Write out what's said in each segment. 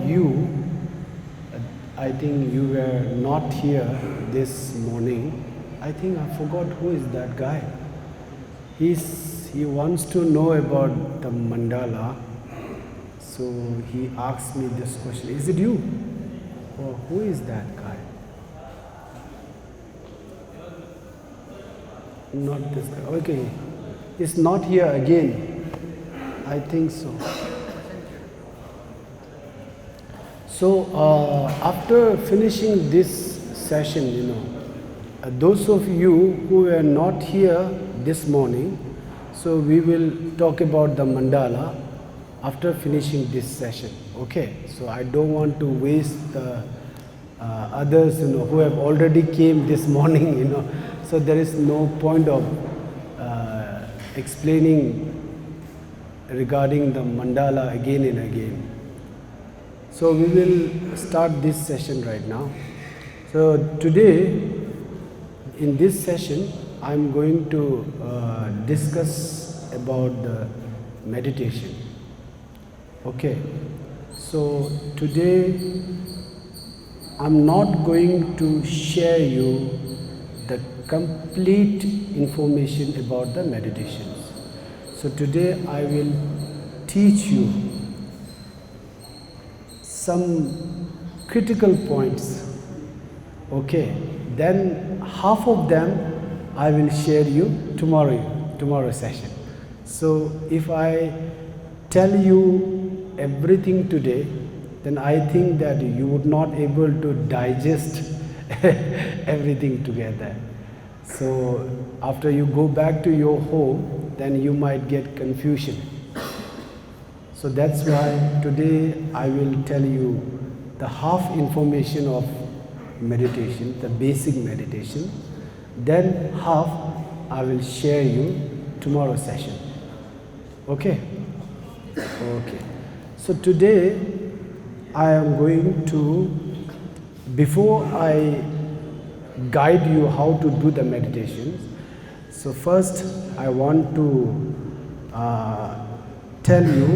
you, I think you were not here this morning. I think I forgot who is that guy. He wants to know about the mandala. So he asked me this question. Is it you? Or who is that guy? Not this guy. Okay. He's not here again. I think so. So after finishing this session, those of you who were not here this morning, so we will talk about the mandala after finishing this session. Okay, so I don't want to waste the others, who have already came this morning, So there is no point of explaining regarding the mandala again and again. So we will start this session right now. So today, in this session, I'm going to discuss about the meditation. Okay, so today I'm not going to share you the complete information about the meditations. So today I will teach you some critical points. Okay, then half of them I will share you tomorrow session. So if I tell you everything today, then I think that you would not able to digest everything together. So after you go back to your home, then you might get confusion. So that's why today I will tell you the half information of meditation, the basic meditation. Then half I will share you tomorrow session. Okay? Okay. So today I am going to, before I guide you how to do the meditations, so first I want to tell you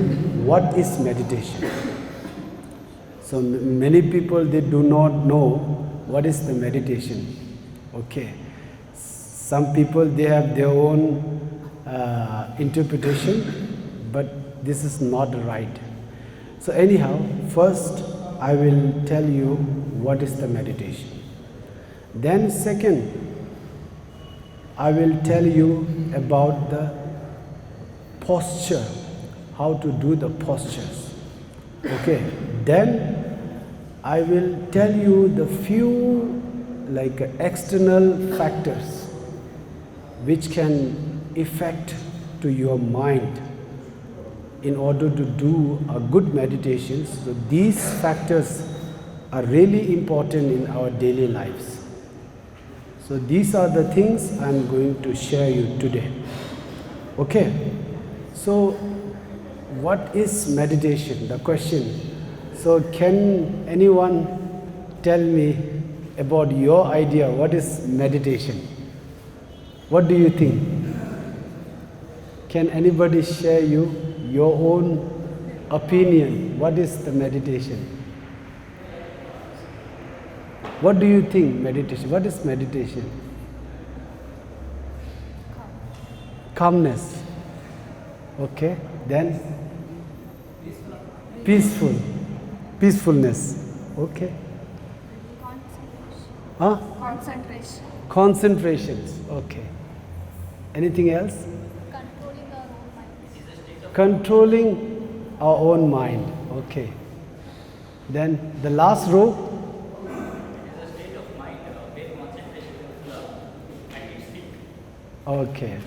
what is meditation. So many people, they do not know what is the meditation. Okay. Some people, they have their own interpretation, but this is not right. So anyhow, first I will tell you what is the meditation. Then second, I will tell you about the posture, how to do the postures. Okay. Then I will tell you the few external factors which can affect to your mind in order to do a good meditation. So these factors are really important in our daily lives. So these are the things I'm going to share you today. Okay. So what is meditation? The question. So can anyone tell me about your idea? What is meditation? What do you think? Can anybody share your own opinion? What is the meditation? What do you think meditation? What is meditation? Calmness. Okay. Then peaceful. Peacefulness. Okay. Concentration. Concentrations. Okay. Anything else? Controlling our own mind. Controlling our own mind. Okay. Then the last row. Okay.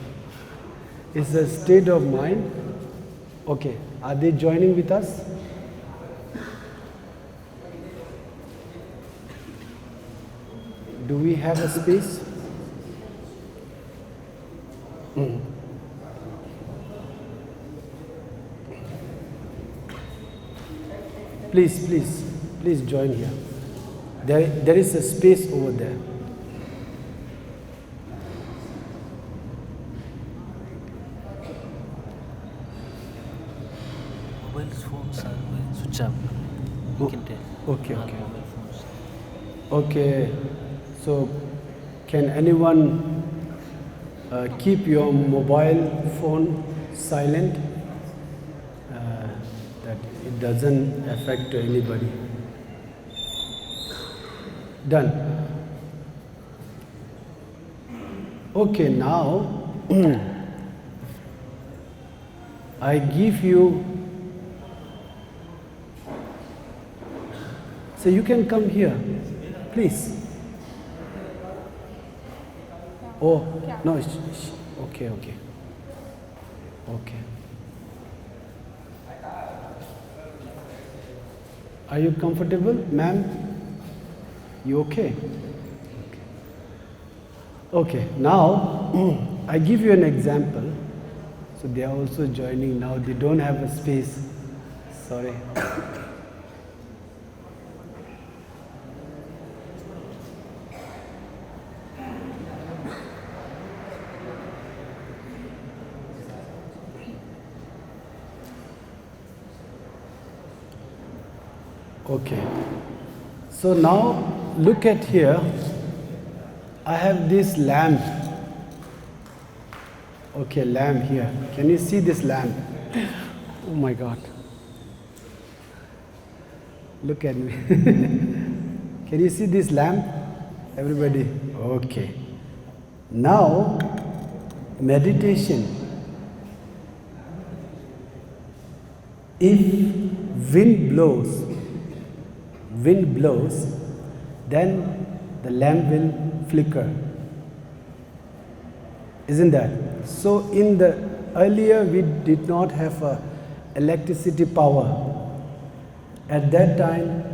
It's a state of mind. Okay. Are they joining with us? Do we have a space? Please join here. There is a space over there. Mobile phones are switch off. You can tell. Okay, okay. Okay, so can anyone keep your mobile phone silent, that it doesn't affect to anybody? Done. Okay, now I give you, so you can come here, please. Oh, no, okay, okay. Okay. Are you comfortable, ma'am? You okay? Okay, now I give you an example. So they are also joining now. They don't have a space. Sorry. Okay. So now look at here. I have this lamp. Okay, lamp here. Can you see this lamp? Oh my God. Look at me. Can you see this lamp? Everybody? Okay. Now, meditation. If wind blows, then the lamp will flicker. Isn't that? So in the earlier we did not have electricity power. At that time,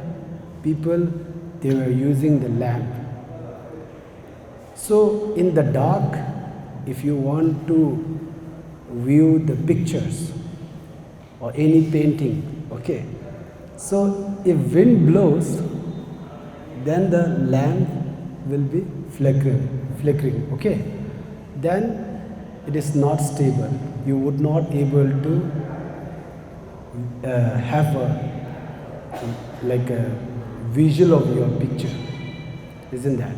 people, they were using the lamp. So in the dark, if you want to view the pictures or any painting, okay. So if wind blows, then the lamp will be flickering, okay. Then it is not stable. You would not able to have a visual of your picture, isn't that?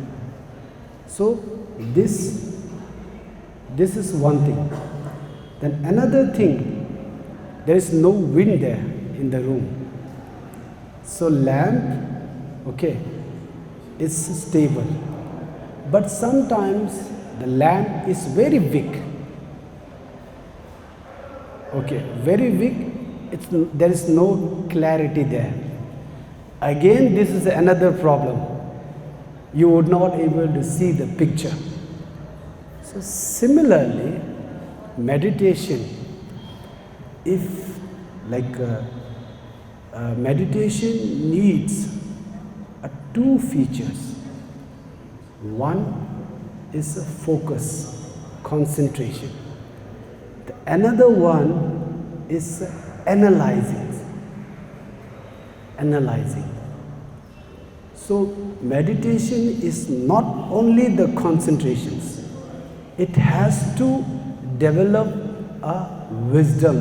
So this is one thing. Then another thing, there is no wind there in the room. So lamp, okay, is stable. But sometimes the lamp is very weak. Okay, very weak. There is no clarity there. Again, this is another problem. You would not able to see the picture. So similarly, meditation, if meditation needs two features. One is a focus, concentration. The another one is analyzing. So meditation is not only the concentrations, it has to develop a wisdom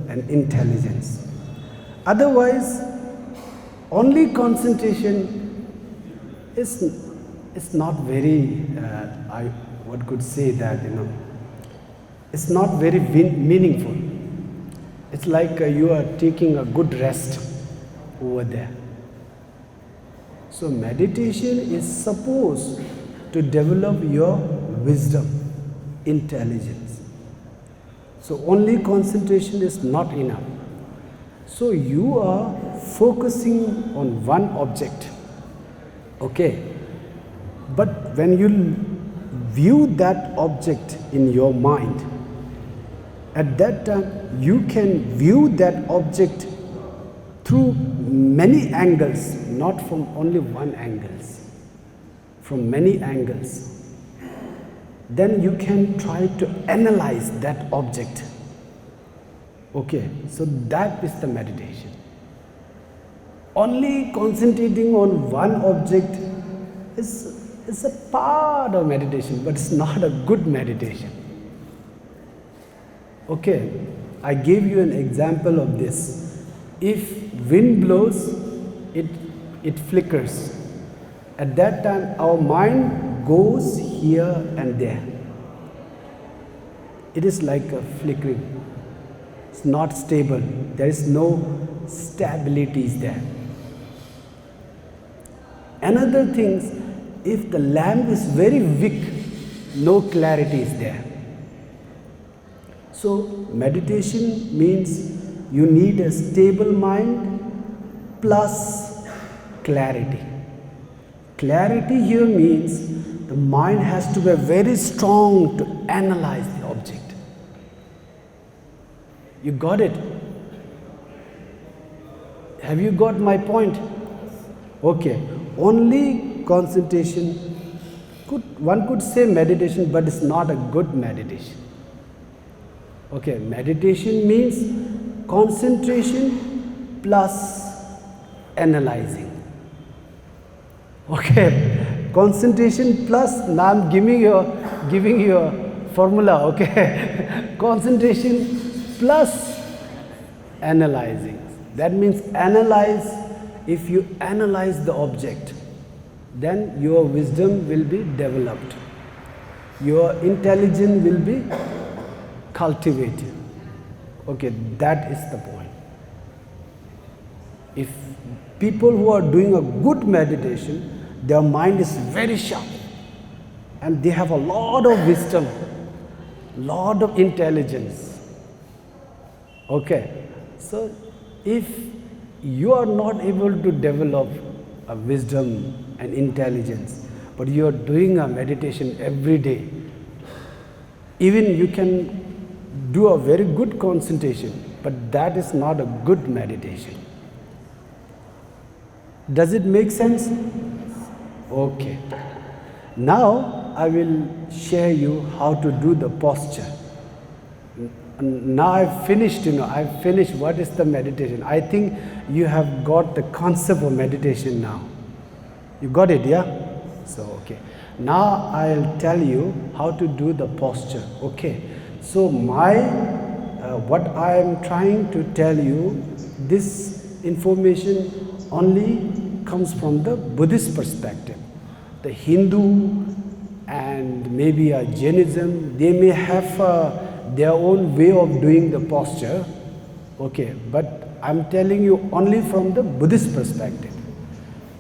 and intelligence. Otherwise, only concentration is not very, what could say that, it's not very meaningful. It's like you are taking a good rest over there. So meditation is supposed to develop your wisdom, intelligence. So only concentration is not enough. So you are focusing on one object, okay? But when you view that object in your mind, at that time you can view that object through many angles, not from only one angle, from many angles. Then you can try to analyze that object. Okay, so that is the meditation. Only concentrating on one object is a part of meditation, but it's not a good meditation. Okay, I gave you an example of this. If wind blows, it, it flickers. At that time, our mind goes here and there. It is like a flickering. It's not stable. There is no stability is there. Another thing, if the lamp is very weak, no clarity is there. So meditation means you need a stable mind plus clarity. Clarity here means the mind has to be very strong to analyze the object. You got it? Have you got my point? Okay. Only concentration, one could say meditation, but it's not a good meditation. Okay, meditation means concentration plus analyzing. Okay, concentration plus, now I'm giving you a formula, okay. Concentration plus analyzing. That means analyze. If you analyze the object, then your wisdom will be developed. Your intelligence will be cultivated. Okay, that is the point. If people who are doing a good meditation, their mind is very sharp and they have a lot of wisdom, lot of intelligence. Okay, so if you are not able to develop a wisdom and intelligence, but you are doing a meditation every day, even you can do a very good concentration, but that is not a good meditation. Does it make sense? Okay. Now I will share you how to do the posture. Now I've finished, I've finished what is the meditation. I think you have got the concept of meditation now. You got it, yeah? So, okay. Now I'll tell you how to do the posture, okay? So what I am trying to tell you, this information only comes from the Buddhist perspective. The Hindu and maybe a Jainism, they may have their own way of doing the posture, okay, but I'm telling you only from the Buddhist perspective.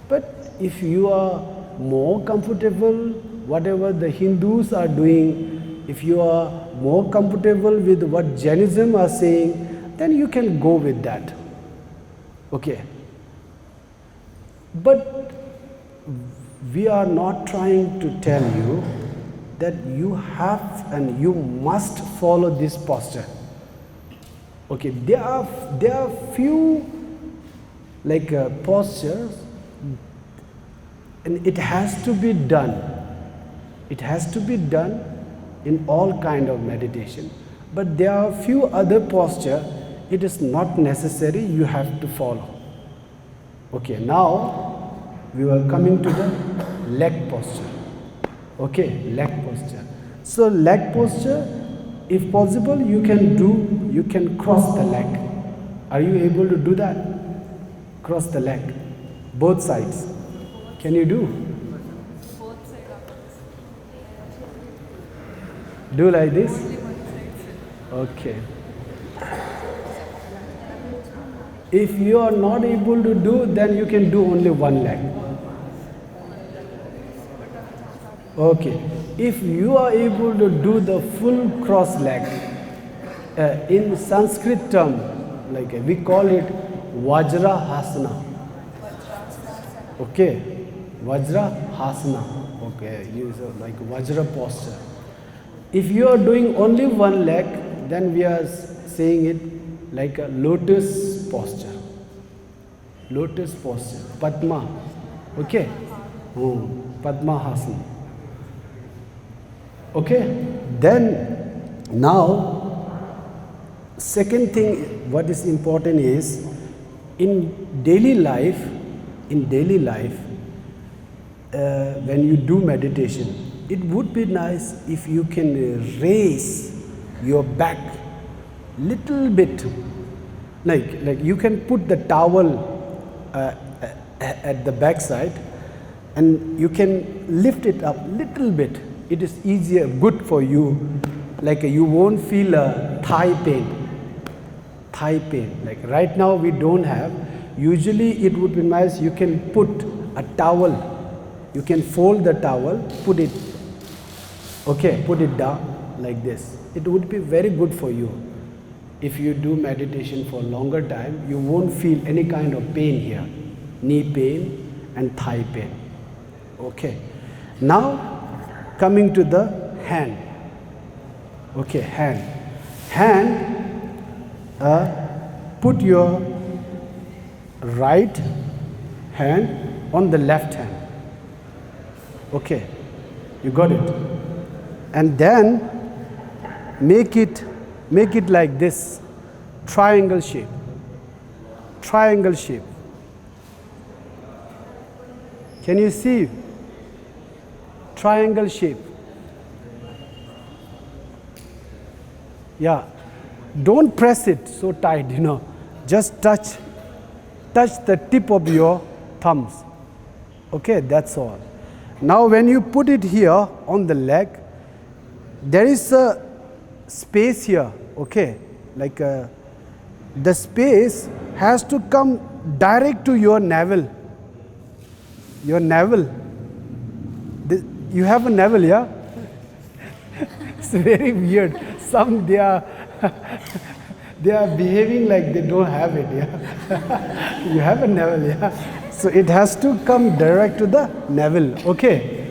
But if you are more comfortable, whatever the Hindus are doing, if you are more comfortable with what Jainism are saying, then you can go with that, okay. But we are not trying to tell you that you have and you must follow this posture. Okay, there are few like postures, and it has to be done. It has to be done in all kind of meditation. But there are few other posture, it is not necessary you have to follow. Okay, now we are coming to the leg posture. Okay, leg posture. So leg posture, if possible, you can cross the leg. Are you able to do that? Cross the leg, both sides. Can you do? Do like this? Okay. If you are not able to do, then you can do only one leg. Okay. If you are able to do the full cross leg, in Sanskrit term, like we call it Vajrahasana. Okay, Vajrahasana. Okay, use like Vajra posture. If you are doing only one leg, then we are saying it like a lotus posture. Lotus posture, Padma. Okay, Padmahasana. Okay, then now second thing what is important is in daily life, when you do meditation, it would be nice if you can raise your back little bit, like you can put the towel at the back side, and you can lift it up little bit. It is easier, good for you. Like you won't feel a thigh pain. Thigh pain. Like right now we don't have. Usually it would be nice. You can put a towel. You can fold the towel, put it. Okay, put it down like this. It would be very good for you. If you do meditation for a longer time, you won't feel any kind of pain here. Knee pain and thigh pain. Okay. Now, coming to the hand. Okay, hand. Hand, put your right hand on the left hand. Okay, you got it. And then make it like this, triangle shape. Triangle shape. Can you see? Triangle shape. Yeah. Don't press it so tight, Just touch the tip of your thumbs. Okay, that's all. Now when you put it here on the leg, there is a space here, okay? Like the space has to come direct to your navel. Your navel. You have a navel, yeah? It's very weird. Some they are behaving like they don't have it, yeah? You have a navel, yeah? So it has to come direct to the navel, okay?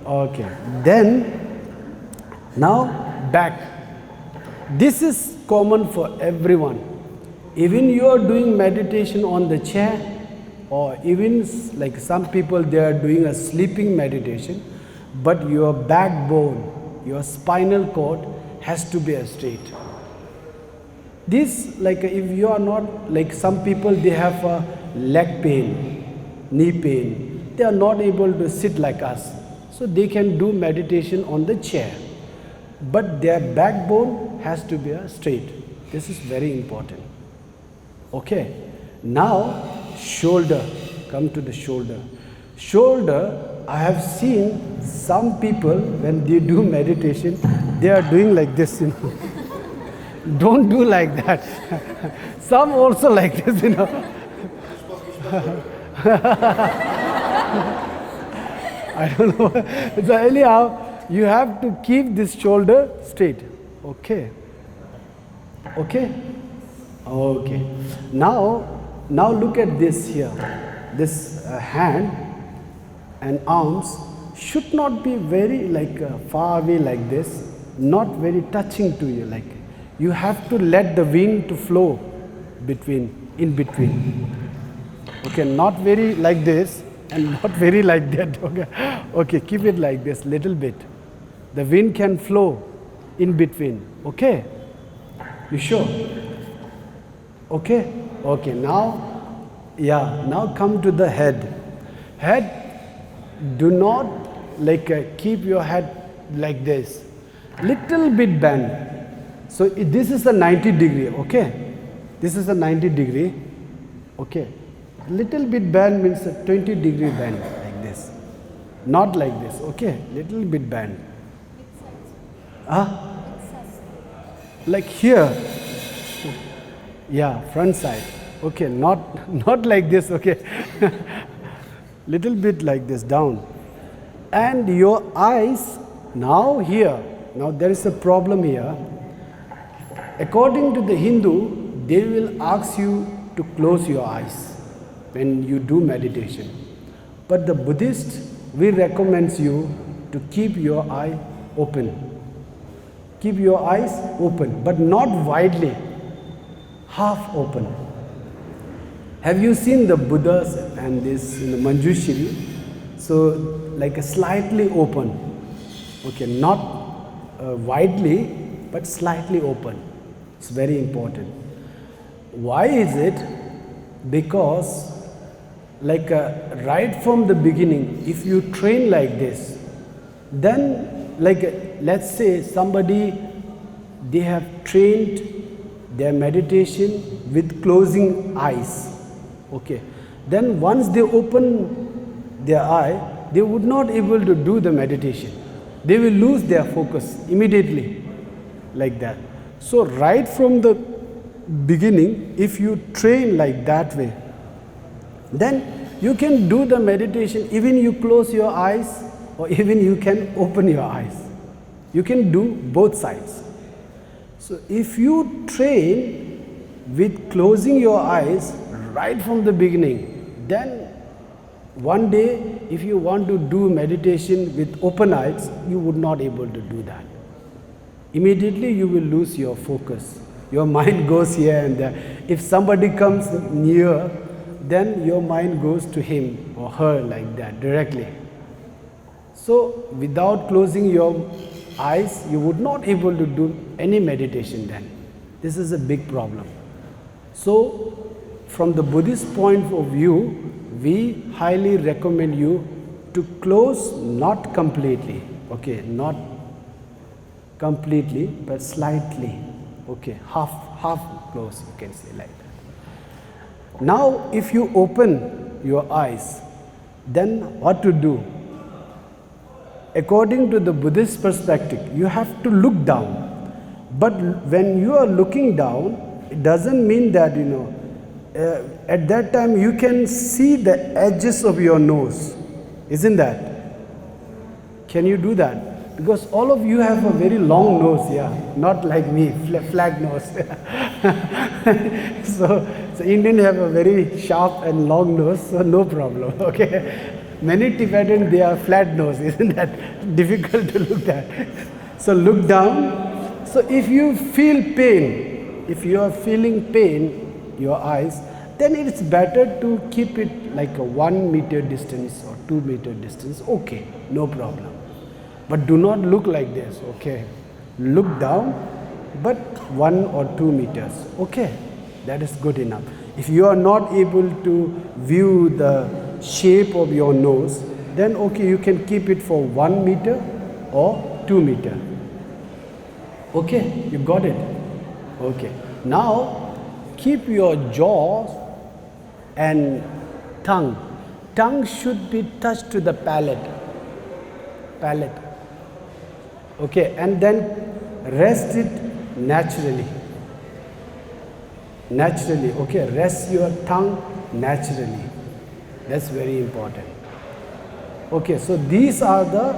Okay. Then, now back. This is common for everyone. Even you are doing meditation on the chair, or even like some people they are doing a sleeping meditation, but your backbone, your spinal cord has to be straight. This, like if you are not, like some people they have a leg pain, knee pain, they are not able to sit like us, so they can do meditation on the chair, but their backbone has to be straight. This is very important. Okay, now shoulder, come to the shoulder. Shoulder, I have seen some people when they do meditation, they are doing like this, Don't do like that. Some also like this, I don't know. So anyhow, you have to keep this shoulder straight. Okay. Okay? Okay. Now look at this here. This hand and arms should not be very far away like this, not very touching to you. Like you have to let the wind to flow in between. Okay, not very like this and not very like that. Okay, okay, keep it like this, little bit. The wind can flow in between. Okay, you sure? Okay, okay. Now come to the head. Head. Do not keep your head like this. Little bit bend. So this is a 90 degree. Okay, this is a 90 degree. Okay. Little bit bend means a 20 degree bend like this. Not like this, okay? Little bit bend. Like here. Yeah, front side. Okay, not like this, okay? Little bit like this, down. And your eyes, now here. Now there is a problem here. According to the Hindu, they will ask you to close your eyes when you do meditation. But the Buddhist, we recommend you to keep your eye open. Keep your eyes open, but not widely, half open. Have you seen the Buddhas and this in the Manjushri? So like a slightly open, okay, not widely, but slightly open. It's very important. Why is it? Because right from the beginning, if you train like this, then let's say somebody, they have trained their meditation with closing eyes. Okay, then once they open their eye, they would not able to do the meditation. They will lose their focus immediately, like that. So right from the beginning, if you train like that way, then you can do the meditation even you close your eyes or even you can open your eyes. You can do both sides. So if you train with closing your eyes right from the beginning, then one day if you want to do meditation with open eyes, you would not able to do that. Immediately you will lose your focus. Your mind goes here and there. If somebody comes near, then your mind goes to him or her like that directly. So without closing your eyes, you would not able to do any meditation then. This is a big problem. So from the Buddhist point of view, we highly recommend you to close not completely, okay, not completely but slightly, okay, half close, you can say like that. Now if you open your eyes, then what to do? According to the Buddhist perspective, you have to look down. But when you are looking down, it doesn't mean that, at that time you can see the edges of your nose. Isn't that? Can you do that? Because all of you have a very long nose, yeah, not like me, flat nose. So Indians have a very sharp and long nose, so no problem, okay. Many Tibetans, they are flat nose, isn't that difficult to look at? So look down. So if you feel pain, if you are feeling pain, your eyes, then it's better to keep it like a 1 meter distance or 2 meter distance, okay, no problem. But do not look like this, okay. Look down, but 1 or 2 meters, okay, that is good enough. If you are not able to view the shape of your nose, then okay, you can keep it for 1 meter or 2 meter. Okay, you got it? Okay. Now, keep your jaws and tongue. Tongue should be touched to the palate. Okay, and then rest it naturally. Okay, rest your tongue naturally. That's very important. Okay, so these are the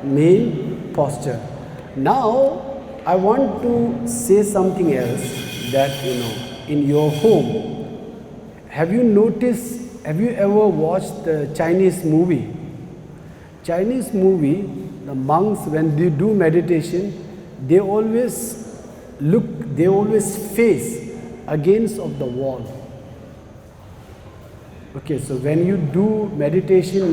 main posture. Now, I want to say something else that, in your home, have you ever watched the Chinese movie? Chinese movie, the monks, when they do meditation, they always face against of the wall. Okay, so when you do meditation